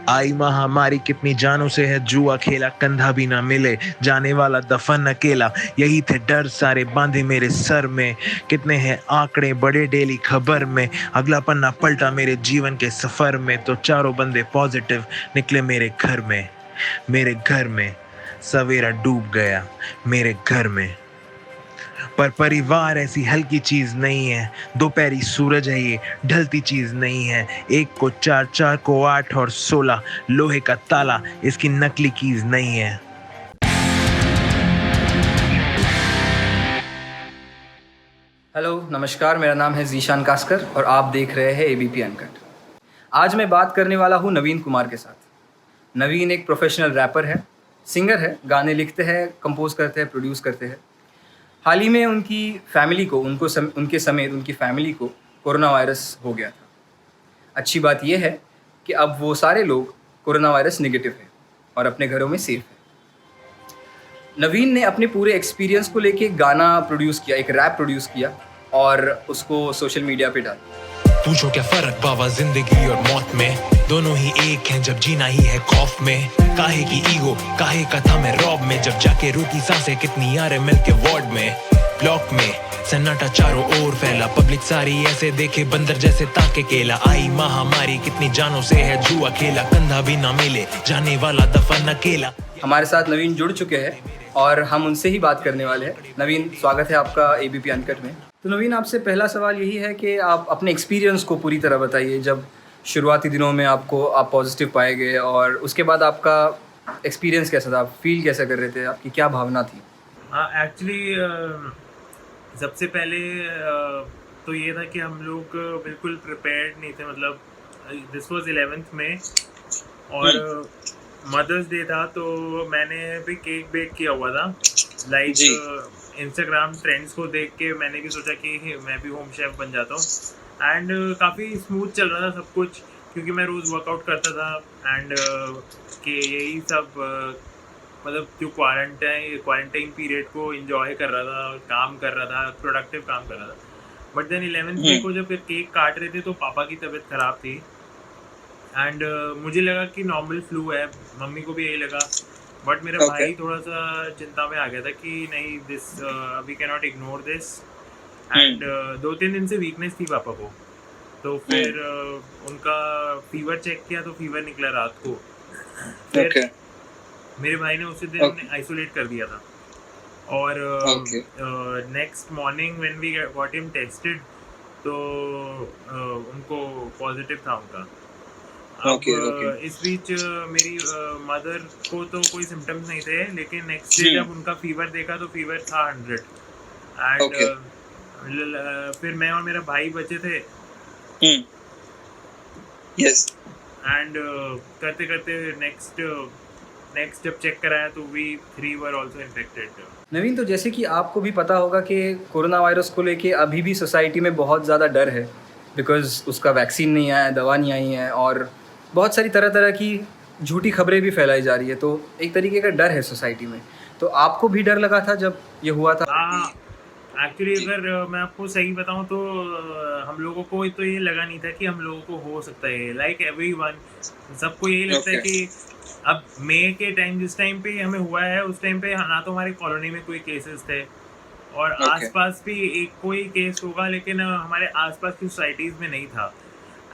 आई महामारी कितनी जानों से है जुआ खेला, कंधा भी ना मिले जाने वाला दफन अकेला। यही थे डर सारे बांधे मेरे सर में, कितने हैं आंकड़े बड़े डेली खबर में। अगला पन्ना पलटा मेरे जीवन के सफर में, तो चारों बंदे पॉजिटिव निकले मेरे घर में। सवेरा डूब गया मेरे घर में। पर परिवार ऐसी हल्की चीज नहीं है, दोपहरी सूरज है ये ढलती चीज नहीं है। एक को 4, 4 को 8 और 16, लोहे का ताला इसकी नकली कीज नहीं है। हेलो नमस्कार, मेरा नाम है ज़ीशान कास्कर और आप देख रहे हैं एबीपी अनकट। आज मैं बात करने वाला हूँ नवीन कुमार के साथ। नवीन एक प्रोफेशनल रैपर है, सिंगर है, गाने लिखते हैं, कंपोज करते हैं, प्रोड्यूस करते हैं। हाल ही में उनकी फैमिली को उनके समेत उनकी फैमिली को कोरोना वायरस हो गया था। अच्छी बात यह है कि अब वो सारे लोग कोरोना वायरस नेगेटिव है और अपने घरों में सेफ है। नवीन ने अपने पूरे एक्सपीरियंस को लेके एक गाना प्रोड्यूस किया, एक रैप प्रोड्यूस किया और उसको सोशल मीडिया पे डाला। पूछो क्या फर्क बाबा जिंदगी और मौत में, दोनों ही एक हैं जब जीना ही है खौफ में। काहे की ईगो काहे का था मैं रॉब में, जब जाके रुकी सांसें कितनी यार मिल के वार्ड में। ब्लॉक में सन्नाटा चारों ओर फैला, पब्लिक सारी ऐसे देखे बंदर जैसे ताके केला। आई महामारी कितनी जानों से है जुआ खेला, कंधा भी ना मिले जाने वाला दफन अकेला। हमारे साथ नवीन जुड़ चुके हैं और हम उनसे ही बात करने वाले हैं। नवीन, स्वागत है आपका एबीपी अनकट में। तो नवीन, आपसे पहला सवाल यही है कि आप अपने एक्सपीरियंस को पूरी तरह बताइए। जब शुरुआती दिनों में आप पॉजिटिव पाए गए और उसके बाद आपका एक्सपीरियंस कैसा था, आप फील कैसे कर रहे थे, आपकी क्या भावना थी? एक्चुअली सबसे पहले तो ये था कि हम लोग बिल्कुल प्रिपेयर्ड नहीं थे। मतलब दिस वाज 11th में और मदर्स डे था, तो मैंने भी केक बेक किया हुआ था। लाइक इंस्टाग्राम ट्रेंड्स को देख के मैंने भी सोचा कि मैं भी होम शेफ बन जाता हूँ। एंड काफ़ी स्मूथ चल रहा था सब कुछ, क्योंकि मैं रोज़ वर्कआउट करता था। एंड कि यही सब मतलब जो क्वारंटाइन पीरियड को एंजॉय कर रहा था, काम कर रहा था, प्रोडक्टिव काम कर रहा था। बट देन 11th डे को जब फिर केक काट रहे थे तो पापा की तबीयत ख़राब थी। एंड मुझे लगा कि नॉर्मल फ्लू है, मम्मी को भी यही लगा। बट मेरा भाई थोड़ा सा चिंता में आ गया था कि नहीं, this we can not ignore this. And 2-3 दिन से वीकनेस थी पापा को। तो फिर उनका फीवर चेक किया तो फीवर निकला रात को। फिर मेरे भाई ने उसी दिन आइसोलेट कर दिया था। और next morning when we got him tested तो उनको पॉजिटिव था उनका। इस बीच मेरी मदर को तो कोई सिम्टम्स नहीं थे, लेकिन नेक्स्ट डे जब उनका फीवर देखा तो फीवर था 100। एंड फिर मैं और मेरा भाई बचे थे। यस। एंड करते करते नेक्स्ट जब चेक कराया तो वी 3 वर आल्सो इन्फेक्टेड। नवीन, तो जैसे कि आपको भी पता होगा कि कोरोना वायरस को लेके अभी भी सोसाइटी में बहुत ज़्यादा डर है, बिकॉज़ उसका वैक्सीन नहीं आया है, दवा नहीं आई है और बहुत सारी तरह तरह की झूठी खबरें भी फैलाई जा रही है। तो एक तरीके का डर है सोसाइटी में। तो आपको भी डर लगा था जब ये हुआ था? एक्चुअली अगर मैं आपको सही बताऊं तो हम लोगों को तो ये लगा नहीं था कि हम लोगों को हो सकता है। लाइक एवरीवन, सबको यही लगता है कि अब मई के टाइम, जिस टाइम पे हमें हुआ है, उस टाइम पे ना तो हमारी कॉलोनी में कोई केसेस थे और आसपास भी एक कोई केस होगा, लेकिन हमारे आसपास की सोसाइटीज़ में नहीं था।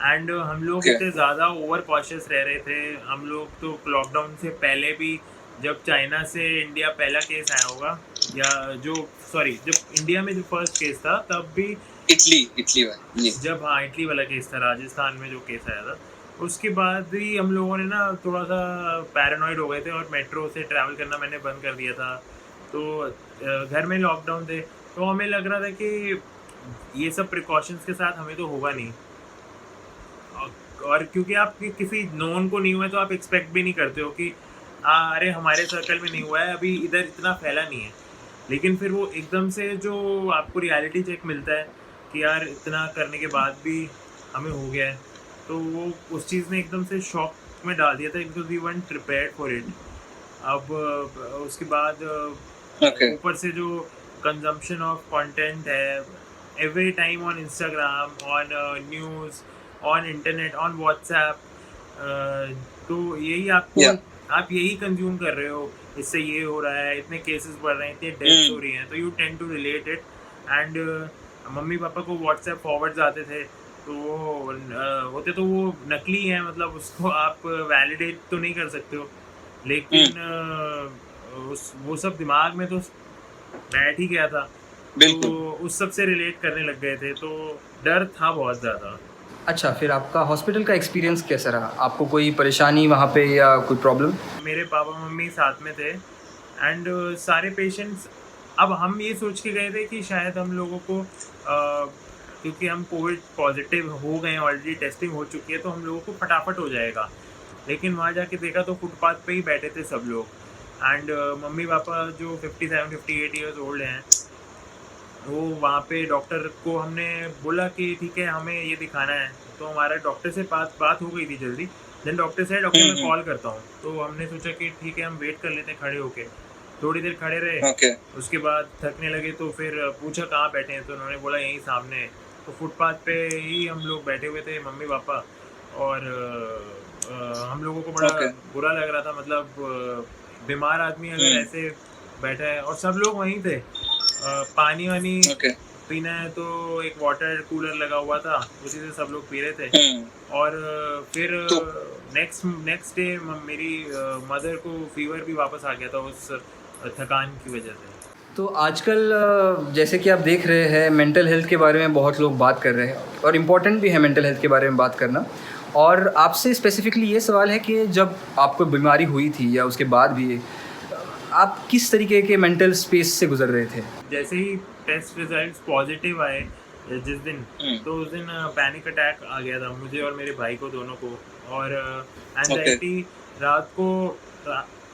एंड हम लोग इतने ज़्यादा ओवर कॉशियस रह रहे थे। हम लोग तो लॉकडाउन से पहले भी, जब चाइना से इंडिया पहला केस आया होगा, या जब इंडिया में जो फर्स्ट केस था, तब भी इटली वाला, जब इटली वाला केस था, राजस्थान में जो केस आया था, उसके बाद ही हम लोगों ने ना थोड़ा सा पैरानॉइड हो गए थे और मेट्रो से ट्रैवल करना मैंने बंद कर दिया था। तो घर में लॉकडाउन थे, तो हमें लग रहा था कि ये सब प्रिकॉशंस के साथ हमें तो होगा नहीं। और क्योंकि आप किसी नोन को नहीं हुआ है तो आप एक्सपेक्ट भी नहीं करते हो कि अरे हमारे सर्कल में नहीं हुआ है, अभी इधर इतना फैला नहीं है। लेकिन फिर वो एकदम से जो आपको रियलिटी चेक मिलता है कि यार इतना करने के बाद भी हमें हो गया है, तो वो उस चीज़ ने एकदम से शॉक में डाल दिया था, because we weren't prepared for it। अब उसके बाद ऊपर से जो कंजम्पशन ऑफ कंटेंट है every time on Instagram, on news, on internet, on WhatsApp, तो यही आपको Yeah. आप यही कंज्यूम कर रहे हो, इससे ये हो रहा है, इतने केसेस बढ़ रहे हैं, इतनी डेथ्स हो रही हैं, तो you tend to relate it. And mummy papa को व्हाट्सएप फॉरवर्ड्स आते थे, तो होते तो वो नकली हैं, मतलब उसको आप वैलिडेट तो नहीं कर सकते हो, लेकिन वो सब दिमाग में तो बैठ ही गया था, तो बिल्कुल। उस सब से रिलेट करने लग गए थे, तो डर था बहुत ज़्यादा। अच्छा, फिर आपका हॉस्पिटल का एक्सपीरियंस कैसा रहा? आपको कोई परेशानी वहाँ पे या कोई प्रॉब्लम? मेरे पापा मम्मी साथ में थे, एंड सारे पेशेंट्स, अब हम ये सोच के गए थे कि शायद हम लोगों को क्योंकि हम कोविड पॉजिटिव हो गए, ऑलरेडी टेस्टिंग हो चुकी है, तो हम लोगों को फटाफट हो जाएगा, लेकिन वहाँ जाके देखा तो फुटपाथ पे ही बैठे थे सब लोग। एंड मम्मी पापा जो 57-58 ईयर्स ओल्ड हैं, वो वहाँ पे डॉक्टर को हमने बोला कि ठीक है हमें ये दिखाना है, तो हमारा डॉक्टर से बात हो गई थी जल्दी। देन डॉक्टर से डॉक्टर मैं कॉल करता हूँ, तो हमने सोचा कि ठीक है हम वेट कर लेते हैं खड़े होके। थोड़ी देर खड़े रहे, ओके। उसके बाद थकने लगे, तो फिर पूछा कहाँ बैठे हैं, तो उन्होंने बोला यहीं सामने। तो फुटपाथ पे ही हम लोग बैठे हुए थे, मम्मी पापा, और हम लोगों को बड़ा Okay. बुरा लग रहा था, मतलब बीमार आदमी अगर ऐसे बैठा है, और सब लोग वहीं थे। पानी वानी ओके। पीना है तो एक वाटर कूलर लगा हुआ था, उसी से सब लोग पी रहे थे। और फिर तो- नेक्स्ट डे मेरी मदर को फीवर भी वापस आ गया था उस थकान की वजह से। तो आजकल जैसे कि आप देख रहे हैं, मेंटल हेल्थ के बारे में बहुत लोग बात कर रहे हैं, और इम्पॉर्टेंट भी है मेंटल हेल्थ के बारे में बात करना। और आपसे स्पेसिफिकली ये सवाल है कि जब आपको बीमारी हुई थी या उसके बाद भी, आप किस तरीके के मेंटल स्पेस से गुजर रहे थे? जैसे ही टेस्ट रिजल्ट्स पॉजिटिव आए जिस दिन, तो उस दिन पैनिक अटैक आ गया था मुझे और मेरे भाई को, दोनों को। और एंजाइटी, रात को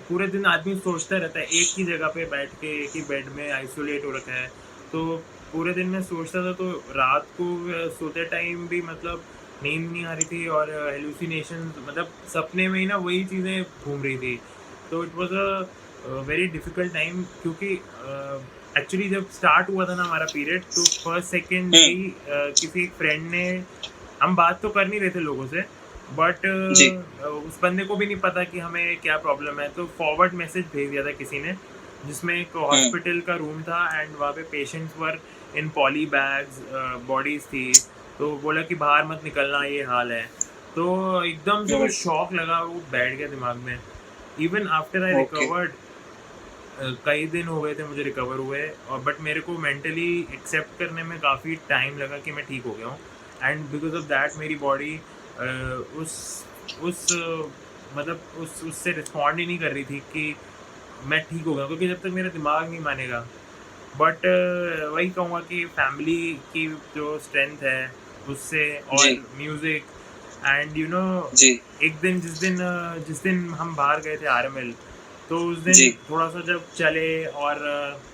पूरे दिन आदमी सोचता रहता है एक ही जगह पे बैठ के, एक ही बेड में आइसोलेट हो रखा है, तो पूरे दिन में सोचता था। तो रात को सोते टाइम भी मतलब नींद नहीं आ रही थी, और हेलुसिनेशन, मतलब सपने में ही ना वही चीज़ें घूम रही थी। तो it was a very difficult time, क्योंकि एक्चुअली जब स्टार्ट हुआ था ना हमारा पीरियड, तो फर्स्ट सेकेंड ही किसी एक फ्रेंड ने, हम बात तो कर नहीं रहे थे लोगों से, बट जी। उस बंदे को भी नहीं पता कि हमें क्या प्रॉब्लम है, तो फॉरवर्ड मैसेज भेज दिया था किसी ने, जिसमें एक हॉस्पिटल का रूम था, एंड वहाँ पे पेशेंट्स वर इन पॉली बैग्स, बॉडीज थी, तो बोला कि बाहर मत निकलना, ये हाल है। तो एकदम से वो शॉक लगा, वो बैठ गया दिमाग में। इवन आफ्टर आई रिकवर्ड, कई दिन हो गए थे मुझे रिकवर हुए, और बट मेरे को मेंटली एक्सेप्ट करने में काफ़ी टाइम लगा कि मैं ठीक हो गया हूँ। एंड बिकॉज ऑफ दैट मेरी बॉडी मतलब उससे रिस्पॉन्ड ही नहीं कर रही थी कि मैं ठीक हो गया, क्योंकि जब तक मेरा दिमाग नहीं मानेगा। बट वही कहूँगा कि फैमिली की जो स्ट्रेंथ है उससे, और म्यूज़िक, एंड यू नो, एक दिन जिस दिन हम बाहर गए थे RML, तो उस दिन थोड़ा सा जब चले, और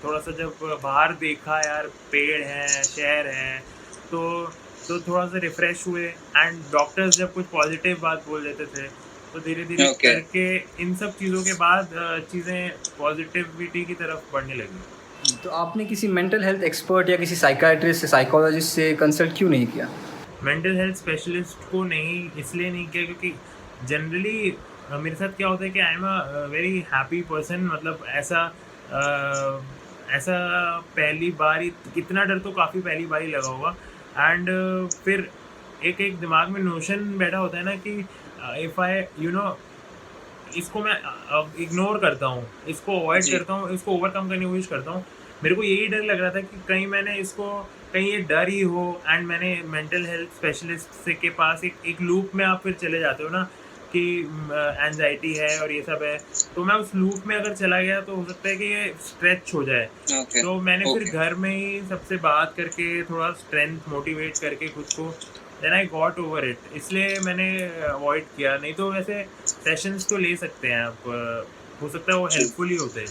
थोड़ा सा जब बाहर देखा, यार पेड़ हैं, शहर हैं, तो थोड़ा सा रिफ्रेश हुए। एंड डॉक्टर्स जब कुछ पॉजिटिव बात बोल देते थे, तो धीरे धीरे करके इन सब चीज़ों के बाद चीज़ें पॉजिटिविटी की तरफ बढ़ने लगी। तो आपने किसी मेंटल हेल्थ एक्सपर्ट या किसी साइकाइट्रिस्ट, साइकोलॉजिस्ट से कंसल्ट क्यों नहीं किया? मेंटल हेल्थ स्पेशलिस्ट को नहीं, इसलिए नहीं किया क्योंकि जनरली मेरे साथ क्या होता है कि I am a very happy person, मतलब ऐसा पहली बार ही, इतना डर तो काफ़ी पहली बार ही लगा होगा। एंड फिर एक दिमाग में नोशन बैठा होता है ना कि इफ़ आई इसको मैं इग्नोर करता हूँ, इसको अवॉइड करता हूँ, इसको ओवरकम करने की कोशिश करता हूँ। मेरे को यही डर लग रहा था कि कहीं ये डर ही हो, एंड मैंने मेंटल हेल्थ स्पेशलिस्ट के पास एक लूप में आप फिर चले जाते हो ना कि एंजाइटी है और ये सब है, तो मैं उस लूप में अगर चला गया तो हो सकता है कि ये स्ट्रेच हो जाए। तो मैंने फिर घर में ही सबसे बात करके थोड़ा स्ट्रेंथ मोटिवेट करके खुद को, then I got over it, इसलिए मैंने अवॉइड किया। नहीं तो वैसे सेशंस तो ले सकते हैं आप, हो सकता है वो हेल्पफुल ही होते हैं।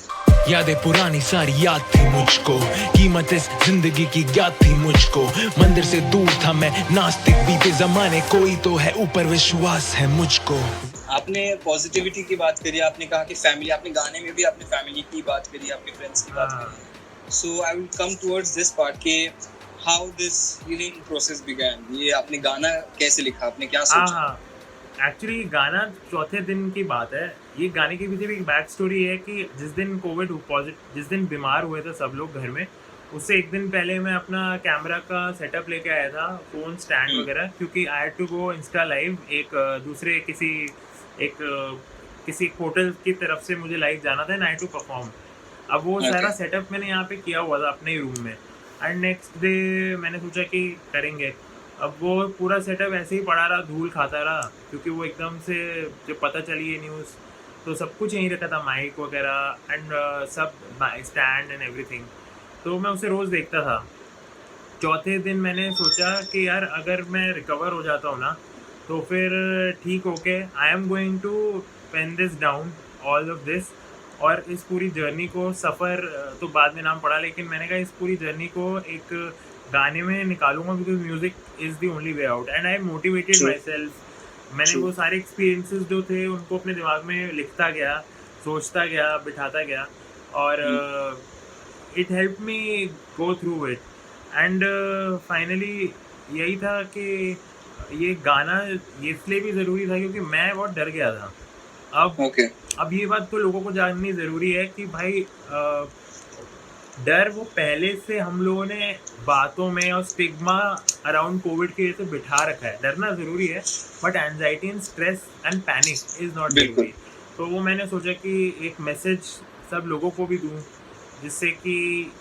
यादें पुरानी सारी याद थी मुझको, कीमत इस जिंदगी की ज्ञात थी मुझको। मंदिर से दूर था मैं, नास्तिक बीते जमाने, कोई तो है ऊपर, विश्वास है मुझको। आपने पॉजिटिविटी की बात करी, आपने कहा कि फैमिली, आपने गाने में भी अपने फैमिली की बात करी, अपने फ्रेंड्स की बात करी। So I will come towards this part के how this healing process began. ये आपने गाना कैसे लिखा, आपने क्या सोचा? एक्चुअली गाना चौथे दिन की बात है। ये गाने के पीछे भी एक बैक स्टोरी है कि जिस दिन जिस दिन बीमार हुए थे सब लोग घर में, उससे एक दिन पहले मैं अपना कैमरा का सेटअप लेके आया था, फ़ोन स्टैंड वगैरह, क्योंकि I had to go Insta live एक दूसरे किसी होटल की तरफ से मुझे लाइव जाना था and I had to perform. अब वो सारा सेटअप मैंने यहाँ पे किया हुआ था अपने ही रूम में, एंड नेक्स्ट डे मैंने सोचा कि करेंगे। अब वो पूरा सेटअप ऐसे ही पड़ा रहा, धूल खाता रहा, क्योंकि वो एकदम से जब पता चली ये न्यूज़ तो सब कुछ यहीं रखा था, माइक वगैरह एंड सब स्टैंड एंड एवरीथिंग। तो मैं उसे रोज़ देखता था। चौथे दिन मैंने सोचा कि यार अगर मैं रिकवर हो जाता हूँ ना तो फिर ठीक होके I am going to pen this down all of this, और इस पूरी जर्नी को, सफ़र तो बाद में नाम पड़ा, लेकिन मैंने कहा इस पूरी जर्नी को एक गाने में निकालूंगा, because music is the only way out and I motivated my self. मैंने वो सारे एक्सपीरियंसेस जो थे उनको अपने दिमाग में लिखता गया, सोचता गया, बिठाता गया, और it help me go through it. And finally यही था कि ये गाना इसलिए भी ज़रूरी था क्योंकि मैं बहुत डर गया था। अब ये बात तो लोगों को जाननी ज़रूरी है कि भाई डर वो पहले से हम लोगों ने बातों में और स्टिग्मा अराउंड कोविड के से बिठा रखा है। डरना ज़रूरी है, but anxiety and stress and panic is not ज़रूरी। तो वो मैंने सोचा कि एक मैसेज सब लोगों को भी दूँ, जिससे कि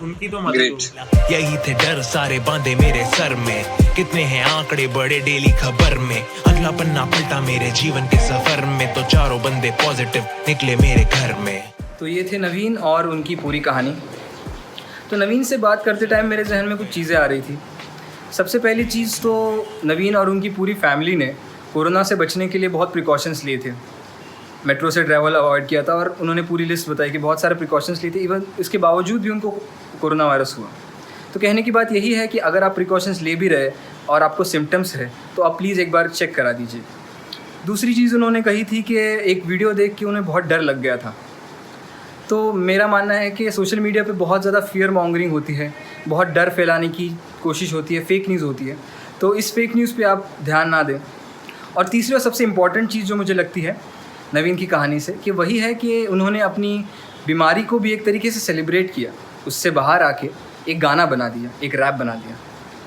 उनकी तो मदद हो। यही थे डर सारे बांधे मेरे सर में, कितने हैं आंकड़े बड़े डेली खबर में, अगला पन्ना पलटा मेरे जीवन के सफर में, तो चारों बंदे पॉजिटिव निकले मेरे घर में। तो ये थे नवीन और उनकी पूरी कहानी। तो नवीन से बात करते टाइम मेरे जहन में कुछ चीज़ें आ रही थी। सबसे पहली चीज़ तो नवीन और उनकी पूरी फैमिली ने कोरोना से बचने के लिए बहुत प्रिकॉशंस लिए थे। मेट्रो से ट्रैवल अवॉइड किया था, और उन्होंने पूरी लिस्ट बताई कि बहुत सारे प्रिकॉशंस लिए थे, इवन इसके बावजूद भी उनको कोरोना वायरस हुआ। तो कहने की बात यही है कि अगर आप प्रिकॉशंस ले भी रहे और आपको सिम्टम्स है तो आप प्लीज़ एक बार चेक करा दीजिए। दूसरी चीज़ उन्होंने कही थी कि एक वीडियो देख के उन्हें बहुत डर लग गया था। तो मेरा मानना है कि सोशल मीडिया पे बहुत ज़्यादा फियर मॉन्गरिंग होती है, बहुत डर फैलाने की कोशिश होती है, फेक न्यूज़ होती है। तो इस फेक न्यूज़ पे आप ध्यान ना दें। और तीसरी और सबसे इम्पॉर्टेंट चीज़ जो मुझे लगती है नवीन की कहानी से, कि वही है कि उन्होंने अपनी बीमारी को भी एक तरीके से सेलिब्रेट किया, उससे बाहर आके एक गाना बना दिया, एक रैप बना दिया।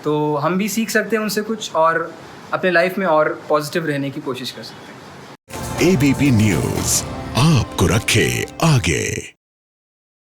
तो हम भी सीख सकते हैं उनसे कुछ, और अपने लाइफ में और पॉजिटिव रहने की कोशिश कर सकते हैं। एबीपी न्यूज़ आपको रखे आगे।